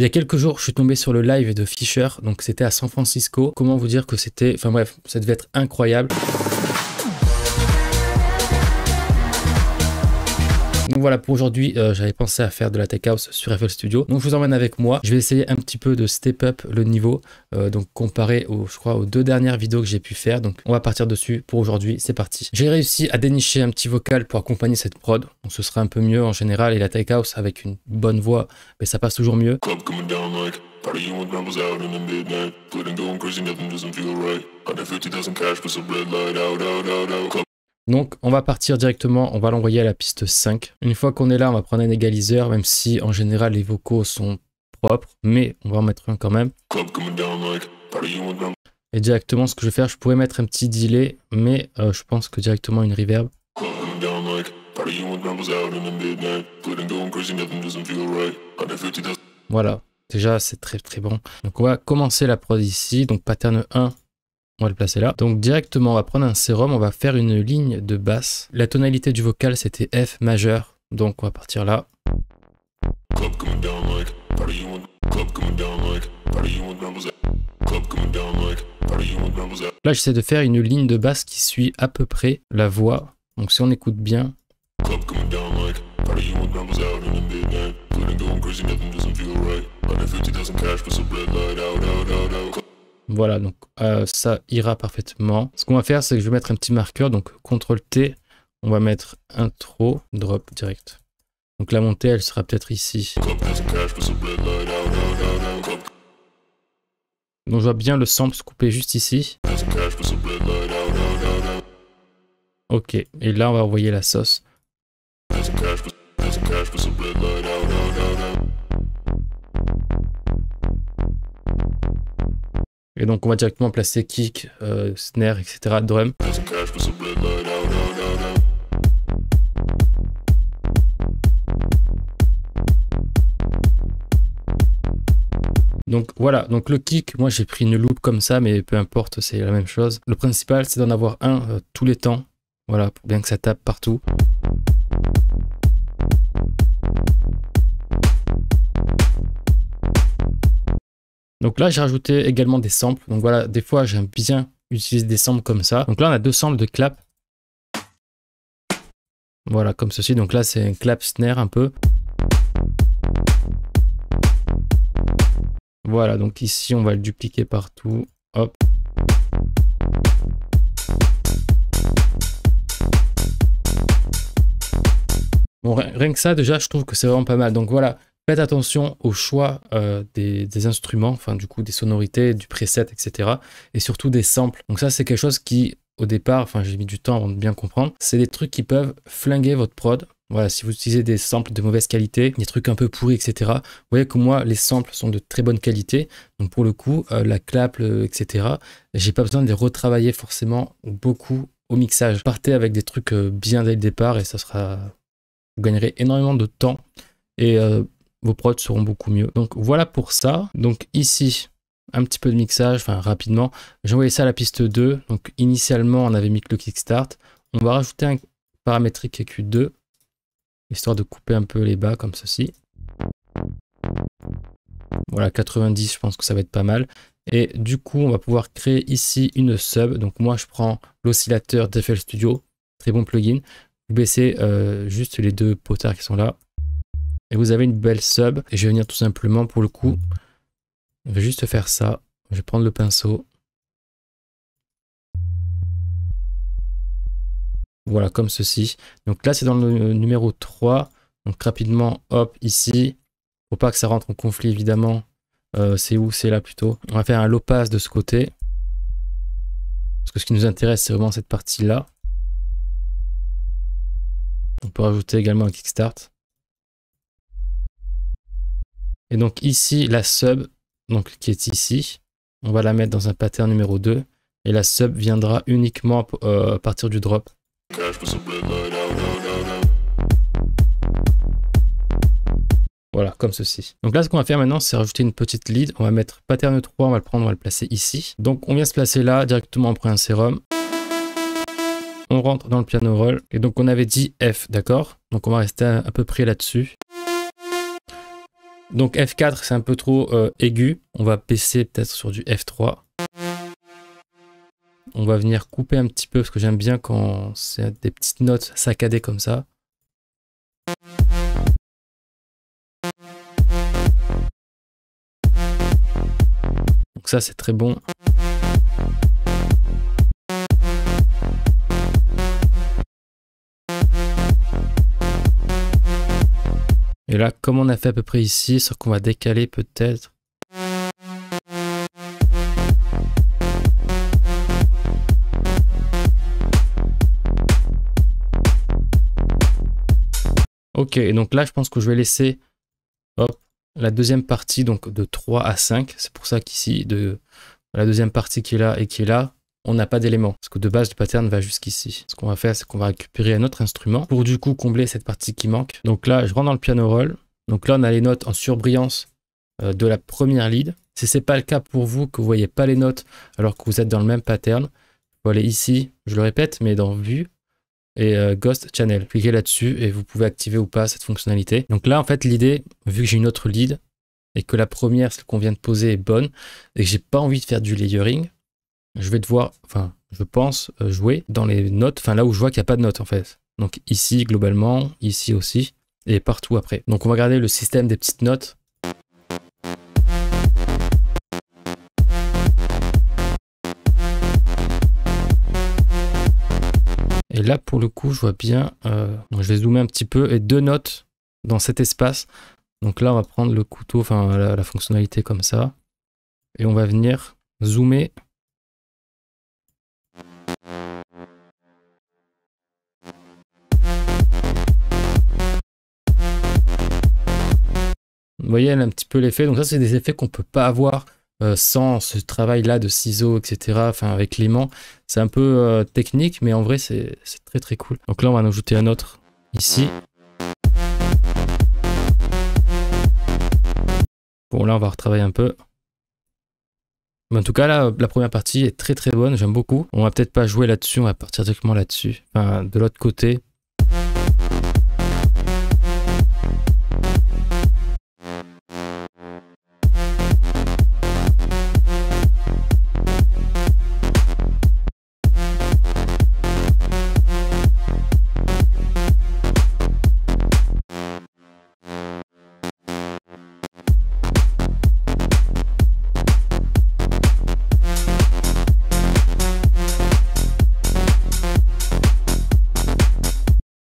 Il y a quelques jours, je suis tombé sur le live de Fisher, donc c'était à San Francisco. Comment vous dire que c'était... Enfin bref, ça devait être incroyable. Donc voilà, pour aujourd'hui, j'avais pensé à faire de la tech house sur FL Studio. Donc je vous emmène avec moi. Je vais essayer un petit peu de step up le niveau, donc comparé je crois, aux 2 dernières vidéos que j'ai pu faire. Donc on va partir dessus pour aujourd'hui. C'est parti. J'ai réussi à dénicher un petit vocal pour accompagner cette prod. Donc ce sera un peu mieux en général. Et la tech house avec une bonne voix, mais ça passe toujours mieux. Donc on va partir directement, on va l'envoyer à la piste 5. Une fois qu'on est là, on va prendre un égaliseur, même si en général les vocaux sont propres, mais on va en mettre un quand même. Et directement ce que je vais faire, je pourrais mettre un petit delay, mais je pense que directement une reverb. Voilà, déjà c'est très très bon. Donc on va commencer la prod ici, donc pattern 1. On va le placer là. Donc directement, on va prendre un sérum, on va faire une ligne de basse. La tonalité du vocal, c'était F majeur. Donc on va partir là. Là, j'essaie de faire une ligne de basse qui suit à peu près la voix. Donc si on écoute bien. Voilà, donc ça ira parfaitement. Ce qu'on va faire, c'est que je vais mettre un petit marqueur, donc CTRL-T, on va mettre intro, drop direct. Donc la montée, elle sera peut-être ici. Donc je vois bien le sample se couper juste ici. Ok, et là on va envoyer la sauce. Et donc on va directement placer kick, snare, etc. drum. Donc voilà, donc le kick, moi j'ai pris une loupe comme ça, mais peu importe, c'est la même chose. Le principal, c'est d'en avoir un tous les temps. Voilà, pour bien que ça tape partout. Donc là, j'ai rajouté également des samples. Donc voilà, des fois, j'aime bien utiliser des samples comme ça. Donc là, on a 2 samples de clap. Voilà, comme ceci. Donc là, c'est un clap snare un peu. Voilà, donc ici, on va le dupliquer partout. Hop. Bon, rien que ça, déjà, je trouve que c'est vraiment pas mal. Donc voilà. Faites attention au choix des instruments, enfin du coup des sonorités, du preset, etc. Et surtout des samples. Donc ça c'est quelque chose qui au départ, enfin j'ai mis du temps avant de bien comprendre, c'est des trucs qui peuvent flinguer votre prod. Voilà, si vous utilisez des samples de mauvaise qualité, des trucs un peu pourris, etc. Vous voyez que moi les samples sont de très bonne qualité. Donc pour le coup, la clap, etc. J'ai pas besoin de les retravailler forcément beaucoup au mixage. Partez avec des trucs bien dès le départ et ça sera... Vous gagnerez énormément de temps. Et vos prods seront beaucoup mieux. Donc voilà pour ça. Donc ici, un petit peu de mixage, enfin rapidement. J'ai envoyé ça à la piste 2. Donc initialement, on avait mis que le kickstart. On va rajouter un paramétrique EQ2, histoire de couper un peu les bas comme ceci. Voilà, 90, je pense que ça va être pas mal. Et du coup, on va pouvoir créer ici une sub. Donc moi, je prends l'oscillateur d'FL Studio. Très bon plugin. Vous baissez juste les 2 potards qui sont là. Et vous avez une belle sub. Et je vais venir tout simplement, pour le coup, je vais juste faire ça. Je vais prendre le pinceau. Voilà, comme ceci. Donc là, c'est dans le numéro 3. Donc rapidement, hop, ici. Faut pas que ça rentre en conflit, évidemment. C'est où? C'est là plutôt. On va faire un low pass de ce côté. Parce que ce qui nous intéresse, c'est vraiment cette partie-là. On peut rajouter également un kickstart. Et donc ici, la sub, donc, qui est ici, on va la mettre dans un pattern numéro 2. Et la sub viendra uniquement à partir du drop. Voilà, comme ceci. Donc là, ce qu'on va faire maintenant, c'est rajouter une petite lead. On va mettre pattern 3, on va le prendre, on va le placer ici. Donc on vient se placer là, directement on prend un sérum. On rentre dans le piano roll. Et donc on avait dit F, d'accord? Donc on va rester à peu près là-dessus. Donc F4 c'est un peu trop aigu, on va baisser peut-être sur du F3. On va venir couper un petit peu parce que j'aime bien quand c'est des petites notes saccadées comme ça. Donc ça c'est très bon. Et là, comme on a fait à peu près ici, sauf qu'on va décaler peut-être. Ok, et donc là, je pense que je vais laisser hop, la deuxième partie donc de 3 à 5. C'est pour ça qu'ici, de la deuxième partie qui est là et qui est là, on n'a pas d'éléments. Parce que de base, le pattern va jusqu'ici. Ce qu'on va faire, c'est qu'on va récupérer un autre instrument pour du coup combler cette partie qui manque. Donc là, je rentre dans le piano roll. Donc là, on a les notes en surbrillance de la première lead. Si ce n'est pas le cas pour vous, que vous ne voyez pas les notes alors que vous êtes dans le même pattern, vous allez ici, je le répète, mais dans Vue et Ghost Channel. Cliquez là-dessus et vous pouvez activer ou pas cette fonctionnalité. Donc là, en fait, l'idée, vu que j'ai une autre lead et que la première, celle qu'on vient de poser, est bonne et que j'ai pas envie de faire du layering, je vais devoir, enfin, je pense, jouer dans les notes, enfin là où je vois qu'il n'y a pas de notes en fait. Donc ici, globalement, ici aussi, et partout après. Donc on va garder le système des petites notes. Et là, pour le coup, je vois bien, donc je vais zoomer un petit peu, et 2 notes dans cet espace. Donc là, on va prendre le couteau, enfin la fonctionnalité comme ça, et on va venir zoomer. Vous voyez, elle a un petit peu l'effet. Donc ça, c'est des effets qu'on ne peut pas avoir sans ce travail-là de ciseaux, etc. Enfin, avec l'aimant. C'est un peu technique, mais en vrai, c'est très très cool. Donc là, on va en ajouter un autre ici. Bon, là, on va retravailler un peu. Mais en tout cas, là, la première partie est très très bonne. J'aime beaucoup. On va peut-être pas jouer là-dessus. On va partir directement là-dessus. Enfin, de l'autre côté.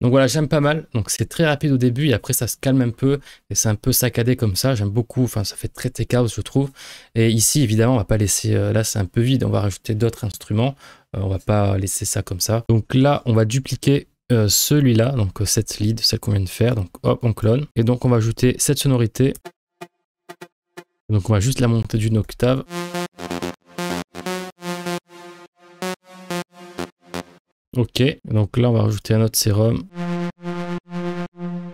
Donc voilà, j'aime pas mal. Donc c'est très rapide au début et après ça se calme un peu et c'est un peu saccadé comme ça. J'aime beaucoup. Enfin, ça fait très chaos, je trouve. Et ici, évidemment, on va pas laisser. Là, c'est un peu vide. On va rajouter d'autres instruments. On va pas laisser ça comme ça. Donc là, on va dupliquer celui-là. Donc cette lead, celle qu'on vient de faire. Donc hop, on clone. Et donc on va ajouter cette sonorité. Donc on va juste la monter d'une octave. Ok, donc là on va rajouter un autre sérum.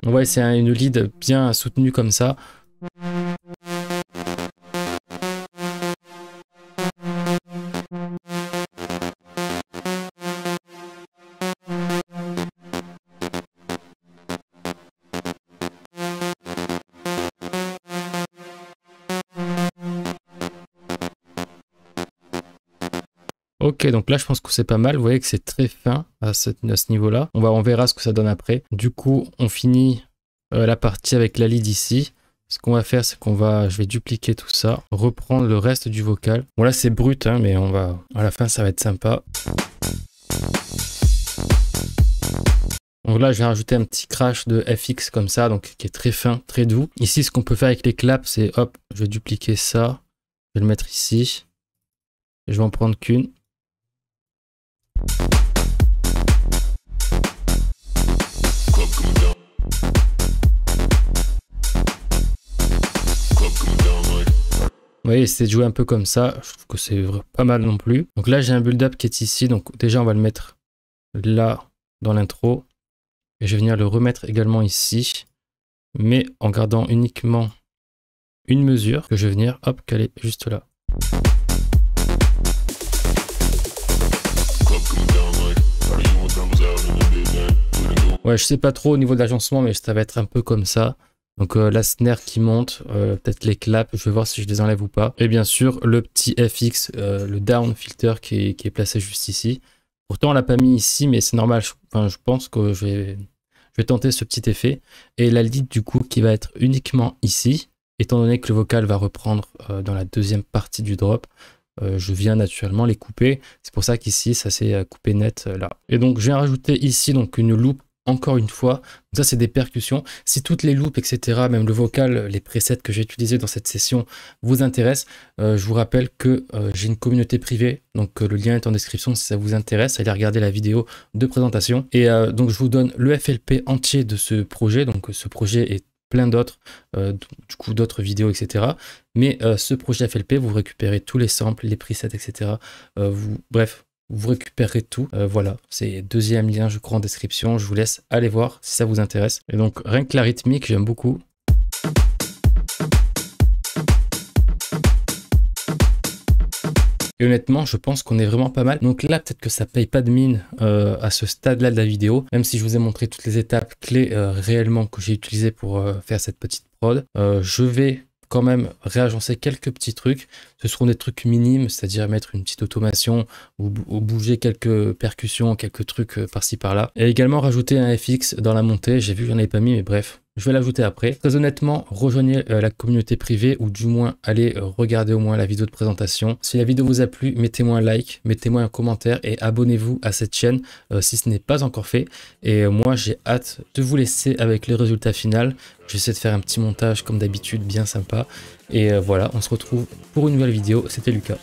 Ouais, c'est une lead bien soutenue comme ça. Ok, donc là je pense que c'est pas mal. Vous voyez que c'est très fin à ce niveau-là. On verra ce que ça donne après. Du coup, on finit la partie avec la lead ici. Ce qu'on va faire, c'est je vais dupliquer tout ça, reprendre le reste du vocal. Bon là c'est brut, hein, mais à la fin ça va être sympa. Donc là je vais rajouter un petit crash de FX comme ça, donc qui est très fin, très doux. Ici ce qu'on peut faire avec les claps, c'est hop, je vais dupliquer ça, je vais le mettre ici. Je vais en prendre qu'une. Vous voyez, c'est de jouer un peu comme ça. Je trouve que c'est pas mal non plus. Donc là, j'ai un build-up qui est ici. Donc déjà, on va le mettre là dans l'intro. Et je vais venir le remettre également ici. Mais en gardant uniquement une mesure que je vais venir, hop, caler juste là. Ouais, je sais pas trop au niveau de l'agencement, mais ça va être un peu comme ça. Donc la snare qui monte, peut-être les claps, je vais voir si je les enlève ou pas. Et bien sûr le petit FX, le down filter qui est placé juste ici. Pourtant on l'a pas mis ici, mais c'est normal, je pense que je vais tenter ce petit effet. Et la lead du coup qui va être uniquement ici, étant donné que le vocal va reprendre dans la deuxième partie du drop. Je viens naturellement les couper, c'est pour ça qu'ici ça s'est coupé net là. Et donc je viens rajouter ici donc une loupe encore une fois. Donc ça c'est des percussions. Si toutes les loupes etc, même le vocal, les presets que j'ai utilisés dans cette session vous intéressent, je vous rappelle que j'ai une communauté privée, donc le lien est en description si ça vous intéresse, allez regarder la vidéo de présentation. Et donc je vous donne le FLP entier de ce projet, donc ce projet est plein d'autres, du coup d'autres vidéos, etc. Mais ce projet FLP, vous récupérez tous les samples, les presets, etc. Bref, vous récupérez tout. Voilà, c'est deuxième lien, je crois, en description. Je vous laisse aller voir si ça vous intéresse. Et donc, rien que la rythmique, j'aime beaucoup. Et honnêtement, je pense qu'on est vraiment pas mal. Donc là, peut-être que ça paye pas de mine à ce stade-là de la vidéo. Même si je vous ai montré toutes les étapes clés réellement que j'ai utilisées pour faire cette petite prod. Je vais quand même réagencer quelques petits trucs. Ce seront des trucs minimes, c'est-à-dire mettre une petite automation ou bouger quelques percussions, quelques trucs par-ci par-là. Et également rajouter un FX dans la montée. J'ai vu que j'en avais pas mis, mais bref. Je vais l'ajouter après. Très honnêtement, rejoignez la communauté privée ou du moins allez regarder au moins la vidéo de présentation. Si la vidéo vous a plu, mettez-moi un like, mettez-moi un commentaire et abonnez-vous à cette chaîne si ce n'est pas encore fait. Et moi, j'ai hâte de vous laisser avec le résultat final. J'essaie de faire un petit montage comme d'habitude, bien sympa. Et voilà, on se retrouve pour une nouvelle vidéo. C'était Lucas.